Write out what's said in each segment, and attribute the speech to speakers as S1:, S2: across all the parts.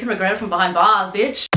S1: can regret it from behind bars, bitch.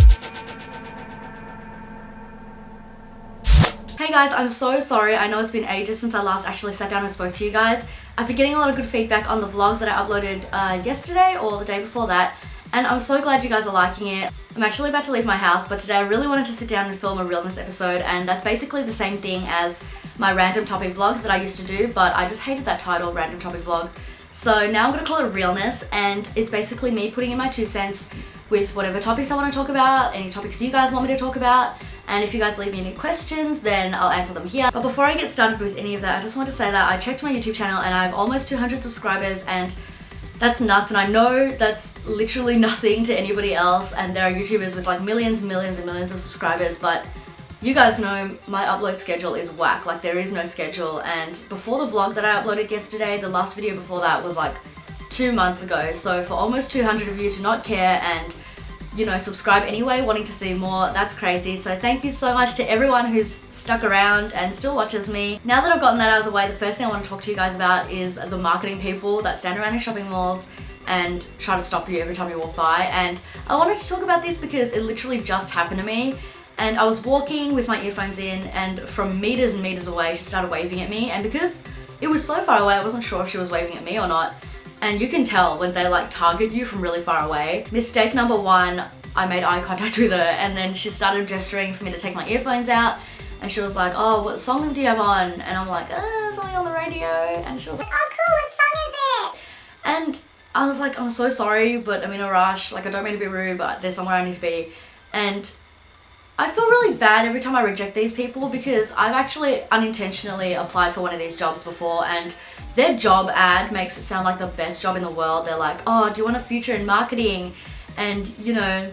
S1: Hey guys, I'm so sorry. I know it's been ages since I last actually sat down and spoke to you guys. I've been getting a lot of good feedback on the vlog that I uploaded yesterday or the day before that, and I'm so glad you guys are liking it. I'm actually about to leave my house, but today I really wanted to sit down and film a realness episode, and that's basically the same thing as my random topic vlogs that I used to do, but I just hated that title, random topic vlog. So now I'm gonna call it realness, and it's basically me putting in my 2 cents with whatever topics I want to talk about, any topics you guys want me to talk about, and if you guys leave me any questions, then I'll answer them here. But before I get started with any of that, I just want to say that I checked my YouTube channel and I have almost 200 subscribers, and that's nuts, and I know that's literally nothing to anybody else, and there are YouTubers with like millions and millions and millions of subscribers, but you guys know my upload schedule is whack. Like, there is no schedule, and before the vlog that I uploaded yesterday, the last video before that was like 2 months ago. So for almost 200 of you to not care and, you know, subscribe anyway, wanting to see more, that's crazy. So thank you so much to everyone who's stuck around and still watches me. Now that I've gotten that out of the way, the first thing I want to talk to you guys about is the marketing people that stand around in shopping malls and try to stop you every time you walk by. And I wanted to talk about this because it literally just happened to me. And I was walking with my earphones in, and from meters and meters away she started waving at me, and because it was so far away I wasn't sure if she was waving at me or not. And you can tell when they like target you from really far away. Mistake number 1, I made eye contact with her, and then she started gesturing for me to take my earphones out, and she was like, oh, what song do you have on? And I'm like, something on the radio. And she was like, oh cool, what song is it? And I was like, I'm so sorry, but I'm in a rush, like I don't mean to be rude, but there's somewhere I need to be. And I feel really bad every time I reject these people, because I've actually unintentionally applied for one of these jobs before, and their job ad makes it sound like the best job in the world. They're like, oh, do you want a future in marketing? And, you know,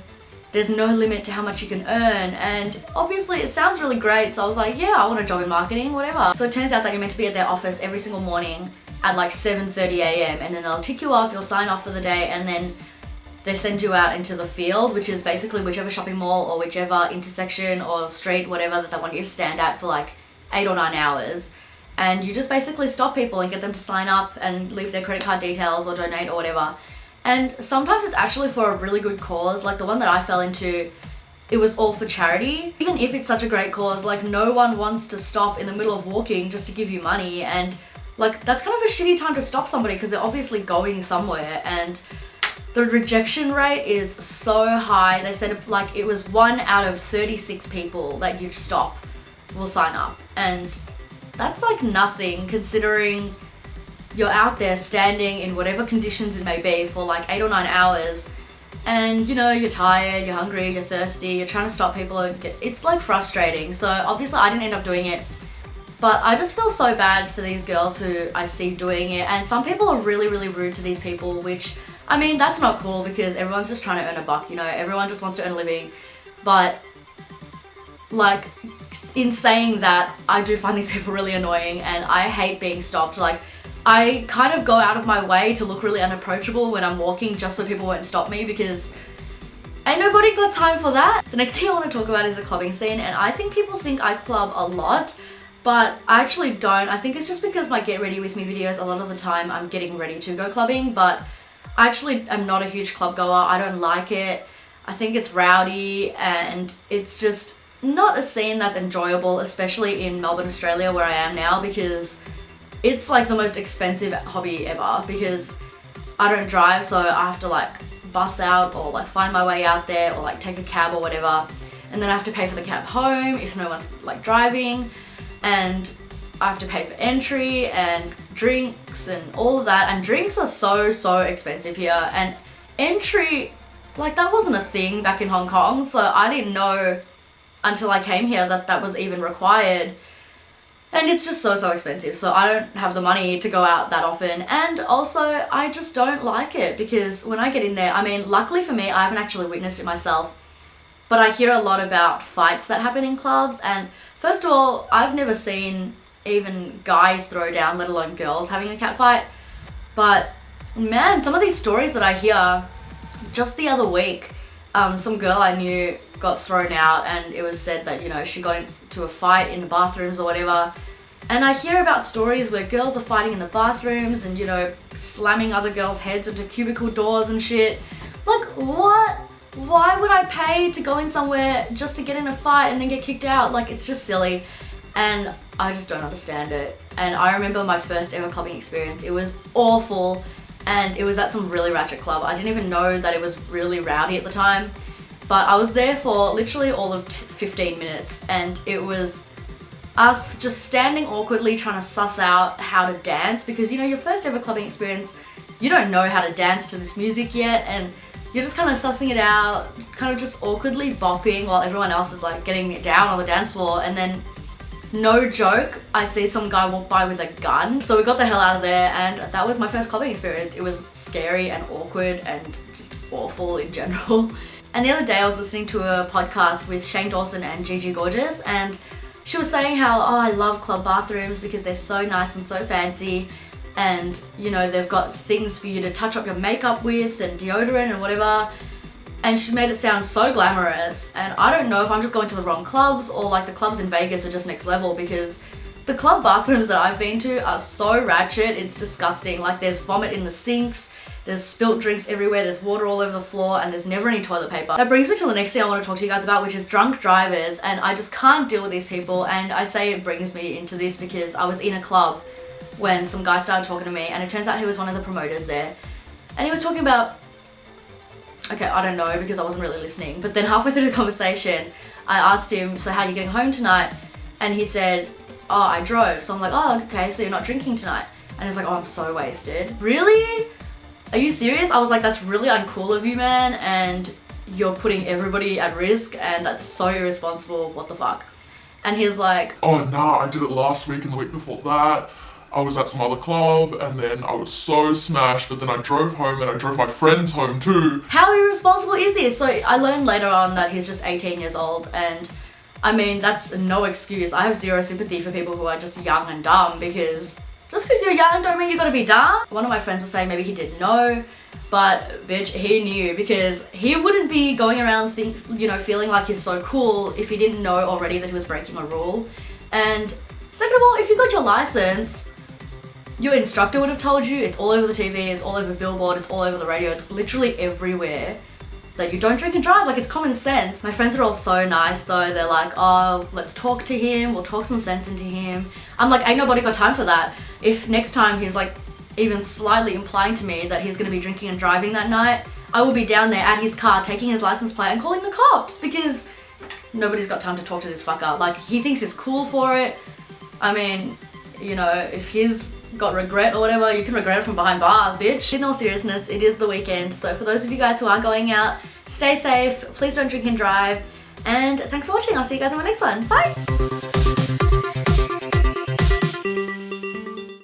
S1: there's no limit to how much you can earn. And obviously it sounds really great. So I was like, yeah, I want a job in marketing, whatever. So it turns out that you're meant to be at their office every single morning at like 7:30 a.m. and then they'll tick you off, you'll sign off for the day, and then they send you out into the field, which is basically whichever shopping mall or whichever intersection or street, whatever, that they want you to stand at for like 8 or 9 hours. And you just basically stop people and get them to sign up and leave their credit card details or donate or whatever. And sometimes it's actually for a really good cause. Like the one that I fell into, it was all for charity. Even if it's such a great cause, like no one wants to stop in the middle of walking just to give you money. And like that's kind of a shitty time to stop somebody because they're obviously going somewhere. And the rejection rate is so high. They said like it was 1 out of 36 people that you stop will sign up. And that's like nothing considering you're out there standing in whatever conditions it may be for like 8 or 9 hours. And you know, you're tired, you're hungry, you're thirsty, you're trying to stop people. It's like frustrating. So obviously I didn't end up doing it. But I just feel so bad for these girls who I see doing it. And some people are really, really rude to these people, which, I mean, that's not cool because everyone's just trying to earn a buck, you know, everyone just wants to earn a living. But like, in saying that, I do find these people really annoying and I hate being stopped. Like, I kind of go out of my way to look really unapproachable when I'm walking just so people won't stop me, because ain't nobody got time for that. The next thing I want to talk about is the clubbing scene, and I think people think I club a lot, but I actually don't. I think it's just because my get ready with me videos, a lot of the time I'm getting ready to go clubbing, but I actually am not a huge club goer. I don't like it. I think it's rowdy and it's just not a scene that's enjoyable, especially in Melbourne, Australia, where I am now, because it's like the most expensive hobby ever, because I don't drive, so I have to like bus out or like find my way out there or like take a cab or whatever, and then I have to pay for the cab home if no one's like driving, and I have to pay for entry and drinks and all of that, and drinks are so expensive here, and entry, like that wasn't a thing back in Hong Kong, so I didn't know until I came here that that was even required. And it's just so expensive, so I don't have the money to go out that often, and also I just don't like it, because when I get in there, I mean, luckily for me, I haven't actually witnessed it myself, but I hear a lot about fights that happen in clubs. And first of all, I've never seen even guys throw down, let alone girls having a cat fight. But man, some of these stories that I hear, just the other week, some girl I knew got thrown out, and it was said that, you know, she got into a fight in the bathrooms or whatever. And I hear about stories where girls are fighting in the bathrooms and, you know, slamming other girls' heads into cubicle doors and shit. Like, what? why would I pay to go in somewhere just to get in a fight and then get kicked out? Like, it's just silly. And I just don't understand it. And I remember my first ever clubbing experience. It was awful, and it was at some really ratchet club. I didn't even know that it was really rowdy at the time, but I was there for literally all of 15 minutes, and it was us just standing awkwardly trying to suss out how to dance, because, you know, your first ever clubbing experience, you don't know how to dance to this music yet, and you're just kind of sussing it out, kind of just awkwardly bopping while everyone else is like getting down on the dance floor. And then, no joke, I see some guy walk by with a gun. So we got the hell out of there, and that was my first clubbing experience. It was scary and awkward and just awful in general. And the other day I was listening to a podcast with Shane Dawson and Gigi Gorgeous, and she was saying how, oh, I love club bathrooms because they're so nice and so fancy, and, you know, they've got things for you to touch up your makeup with and deodorant and whatever. And she made it sound so glamorous, and I don't know if I'm just going to the wrong clubs, or like the clubs in Vegas are just next level, because the club bathrooms that I've been to are so ratchet, it's disgusting. Like, there's vomit in the sinks, there's spilt drinks everywhere, there's water all over the floor, and there's never any toilet paper. That brings me to the next thing I want to talk to you guys about, which is drunk drivers, and I just can't deal with these people. And I say it brings me into this because I was in a club when some guy started talking to me, and it turns out he was one of the promoters there, and he was talking about, okay, I don't know because I wasn't really listening, but then halfway through the conversation, I asked him, so how are you getting home tonight? And he said, oh, I drove. So I'm like, oh, okay, so you're not drinking tonight? And he's like, oh, I'm so wasted. Really? Are you serious? I was like, that's really uncool of you, man, and you're putting everybody at risk, and that's so irresponsible, what the fuck? And he's like,
S2: oh, nah, I did it last week and the week before that. I was at some other club, and then I was so smashed, but then I drove home, and I drove my friends home too.
S1: How irresponsible is this? So I learned later on that he's just 18 years old, and I mean, that's no excuse. I have zero sympathy for people who are just young and dumb, because just because you're young don't mean you gotta be dumb. One of my friends was saying maybe he didn't know, but bitch, he knew, because he wouldn't be going around feeling like he's so cool if he didn't know already that he was breaking a rule. And second of all, if you got your license, your instructor would have told you. It's all over the TV, it's all over Billboard, it's all over the radio, it's literally everywhere that you don't drink and drive. Like, it's common sense. My friends are all so nice though. They're like, oh, let's talk to him, we'll talk some sense into him. I'm like, ain't nobody got time for that. If next time he's like even slightly implying to me that he's gonna be drinking and driving that night, I will be down there at his car taking his license plate and calling the cops, because nobody's got time to talk to this fucker. Like, he thinks he's cool for it. I mean, you know, if he's got regret or whatever, you can regret it from behind bars, bitch. In all seriousness, it is the weekend, so for those of you guys who are going out, stay safe, please don't drink and drive, and thanks for watching. I'll see you guys in my next one. Bye!